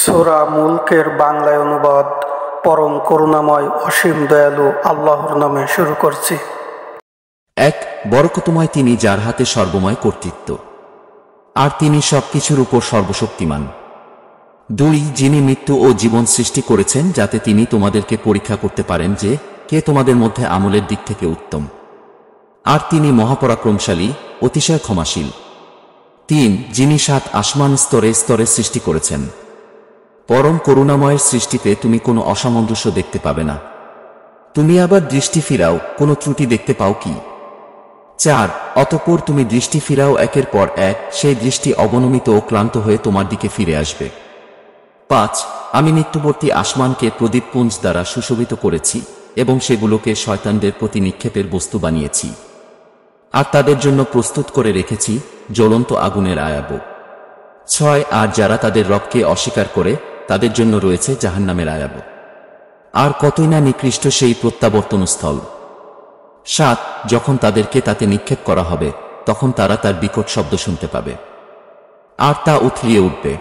সূরা মুলকের বাংলায় অনুবাদ। পরম করুণাময় অসীম দয়ালু আল্লাহর নামে শুরু করছি। এক, বরকতময় তিনি যার হাতে সর্বময় কর্তৃত্ব, আর তিনি সবকিছুর উপর সর্বশক্তিমান। দুই, যিনি মৃত্যু ও জীবন সৃষ্টি করেছেন যাতে তিনি তোমাদেরকে পরীক্ষা করতে পারেন যে কে তোমাদের মধ্যে আমলের দিক থেকে উত্তম, আর তিনি মহাপরাক্রমশালী, অতিশয় ক্ষমাশীল। তিন, যিনি 7 আসমান স্তরে স্তরে সৃষ্টি করেছেন। পরম করুণাময়ের সৃষ্টিতে তুমি কোনো অসামঞ্জস্য দেখতে পাবে না। তুমি আবার দৃষ্টি ফিরাও, কোনো ত্রুটি দেখতে পাও কি? 4, অতঃপর তুমি দৃষ্টি ফিরাও একের পর এক, সেই দৃষ্টি অবনমিত ও ক্লান্ত হয়ে তোমার দিকে ফিরে আসবে। 5, আমি নিত্যবর্তী আসমানকে প্রদীপপুঞ্জ দ্বারা সুশোভিত করেছি এবং সেগুলোকে শয়তানদের প্রতি নিক্ষেপের বস্তু বানিয়েছি, আর তাদের জন্য প্রস্তুত করে রেখেছি জ্বলন্ত আগুনের আয়াব। 6, আর যারা তাদের রবকে অস্বীকার করে তাদের জন্য রয়েছে জাহান্নামের আয়াব, আর কতই না নিকৃষ্ট সেই প্রত্যাবর্তনস্থল। 7, যখন তাদেরকে তাতে নিক্ষেপ করা হবে তখন তারা তার বিকট শব্দ শুনতে পাবে, আর তা উথলিয়ে উঠবে।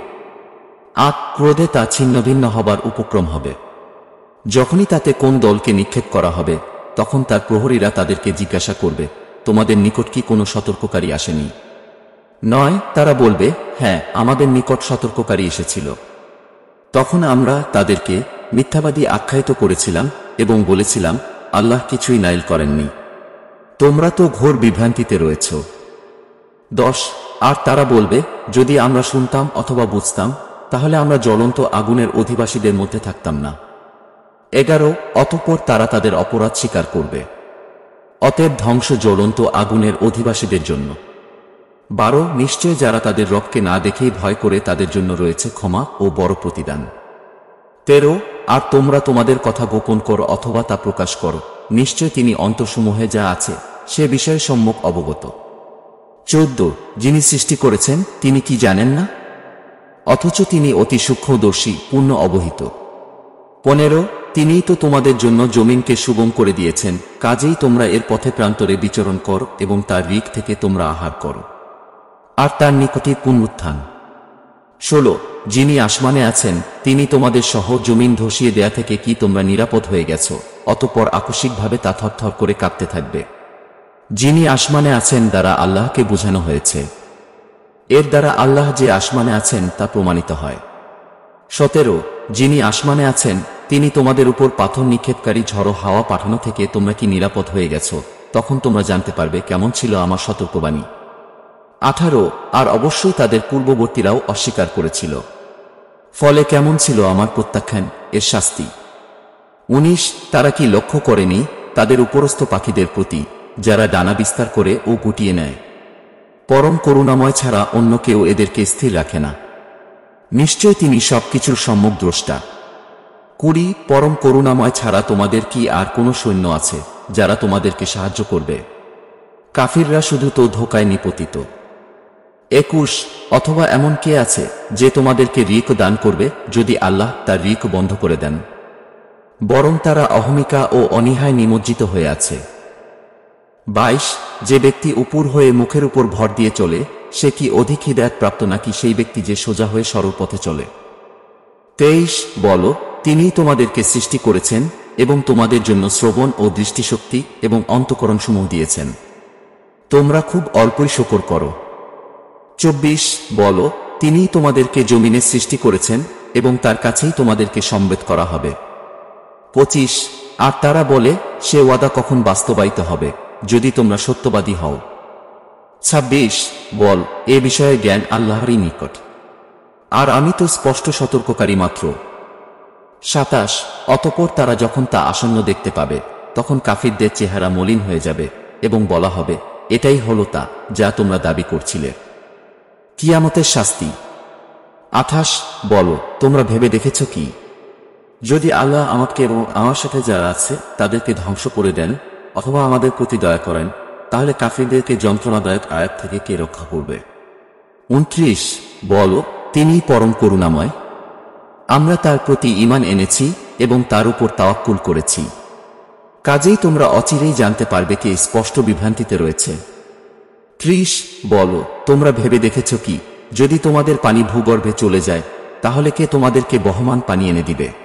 8, ক্রোধে তা ছিন্নভিন্ন হবার উপক্রম হবে। যখনই তাতে কোন দলকে নিক্ষেপ করা হবে তখন তার প্রহরীরা তাদেরকে জিজ্ঞাসা করবে, তোমাদের নিকট কি কোনো সতর্ককারী আসেনি? 9, তারা বলবে, হ্যাঁ, আমাদের নিকট সতর্ককারী এসেছিল। তখন আমরা তাদেরকে মিথ্যাবাদী আখ্যায়িত করেছিলাম এবং বলেছিলাম, আল্লাহ কিছুই নাইল করেননি, তোমরা তো ঘোর বিভ্রান্তিতে রয়েছ। 10, আর তারা বলবে, যদি আমরা শুনতাম অথবা বুঝতাম তাহলে আমরা জ্বলন্ত আগুনের অধিবাসীদের মধ্যে থাকতাম না। 11, অতঃপর তারা তাদের অপরাধ স্বীকার করবে, অতএব ধ্বংস জ্বলন্ত আগুনের অধিবাসীদের জন্য। 12, নিশ্চয় যারা তাদের রবকে না দেখেই ভয় করে তাদের জন্য রয়েছে ক্ষমা ও বড় প্রতিদান। 13, আর তোমরা তোমাদের কথা গোপন করো অথবা তা প্রকাশ করো, নিশ্চয় তিনি অন্তরসমূহে যা আছে সে বিষয়ে সম্যক অবগত। 14, যিনি সৃষ্টি করেছেন তিনি কি জানেন না? অথচ তিনি অতি সূক্ষ্মদর্শী, পূর্ণ অবহিত। 15, তিনিই তো তোমাদের জন্য জমিনকে সুগম করে দিয়েছেন, কাজেই তোমরা এর পথে প্রান্তরে বিচরণ করো এবং তার ঋক থেকে তোমরা আহার করো, আর তার নিকটে পুনরুত্থান। 16, যিনি আসমানে আছেন তিনি তোমাদের সহ জমিন ধসিয়ে দেয়া থেকে কি তোমরা নিরাপদ হয়ে গেছ, অতঃপর আকস্মিকভাবে তা থরথর করে কাঁপতে থাকবে। যিনি আসমানে আছেন দ্বারা আল্লাহকে বোঝানো হয়েছে, এর দ্বারা আল্লাহ যে আসমানে আছেন তা প্রমাণিত হয়। 17, যিনি আসমানে আছেন তিনি তোমাদের উপর পাথর নিক্ষেপকারী ঝড়ো হাওয়া পাঠানো থেকে তোমরা কি নিরাপদ হয়ে গেছ, তখন তোমরা জানতে পারবে কেমন ছিল আমার সতর্কবাণী। 18, আর অবশ্যই তাদের পূর্ববর্তীরাও অস্বীকার করেছিল, ফলে কেমন ছিল আমার প্রত্যাখ্যান, এর শাস্তি। 19, তারা কি লক্ষ্য করেনি তাদের উপরস্থ পাখিদের প্রতি যারা ডানা বিস্তার করে ও গুটিয়ে নেয়? পরম করুণাময় ছাড়া অন্য কেউ এদেরকে স্থির রাখে না, নিশ্চয় তিনি সবকিছুর সম্যক দ্রষ্টা। 20, পরম করুণাময় ছাড়া তোমাদের কি আর কোনো সৈন্য আছে যারা তোমাদেরকে সাহায্য করবে? কাফিররা শুধু তো ধোঁকায় নিপতিত। 21, অথবা এমন কে আছে যে তোমাদেরকে ঋক দান করবে যদি আল্লাহ তার ঋক বন্ধ করে দেন? বরং তারা অহমিকা ও অনীহায় নিমজ্জিত হয়ে আছে। 22, যে ব্যক্তি উপর হয়ে মুখের উপর ভর দিয়ে চলে সে কি অধিক হিদায়াত প্রাপ্ত নাকি সেই ব্যক্তি যে সোজা হয়ে সরল পথে চলে? 23, বলো, তিনিই তোমাদেরকে সৃষ্টি করেছেন এবং তোমাদের জন্য শ্রবণ ও দৃষ্টিশক্তি এবং অন্তঃকরণসমূহ দিয়েছেন, তোমরা খুব অল্পই শকর করো। 24, বলো, তিনিই তোমাদেরকে জমিনে সৃষ্টি করেছেন এবং তার কাছেই তোমাদেরকে সমবেত করা হবে। 25, আর তারা বলে, সে ওয়াদা কখন বাস্তবায়িত হবে যদি তোমরা সত্যবাদী হও? 26, বল, এ বিষয়ে জ্ঞান আল্লাহরই নিকট, আর আমি তো স্পষ্ট সতর্ককারী মাত্র। 27, অতঃপর তারা যখন তা আসন্ন দেখতে পাবে তখন কাফিরদের চেহারা মলিন হয়ে যাবে এবং বলা হবে, এটাই হলো তা যা তোমরা দাবি করছিলে। কিয়ামতের শাস্তি। 28, বলো, তোমরা ভেবে দেখেছ কি, যদি আল্লাহ আমাকে এবং আমার সাথে যারা আছে তাদেরকে ধ্বংস করে দেন অথবা আমাদের প্রতি দয়া করেন তাহলে কাফিরদেরকে যন্ত্রণাদায়ক আয়াত থেকে কে রক্ষা করবে? 29, বলো, তিনিই পরম করুণাময়, আমরা তার প্রতি ঈমান এনেছি এবং তার উপর তাওয়াক্কুল করেছি, কাজেই তোমরা অচিরেই জানতে পারবে কে স্পষ্ট বিভ্রান্তিতে রয়েছে। 30, বলো, তোমরা ভেবে দেখেছ কি, যদি তোমাদের পানি ভূগর্ভে চলে যায় তাহলে কে তোমাদেরকে বহমান পানি এনে দিবে?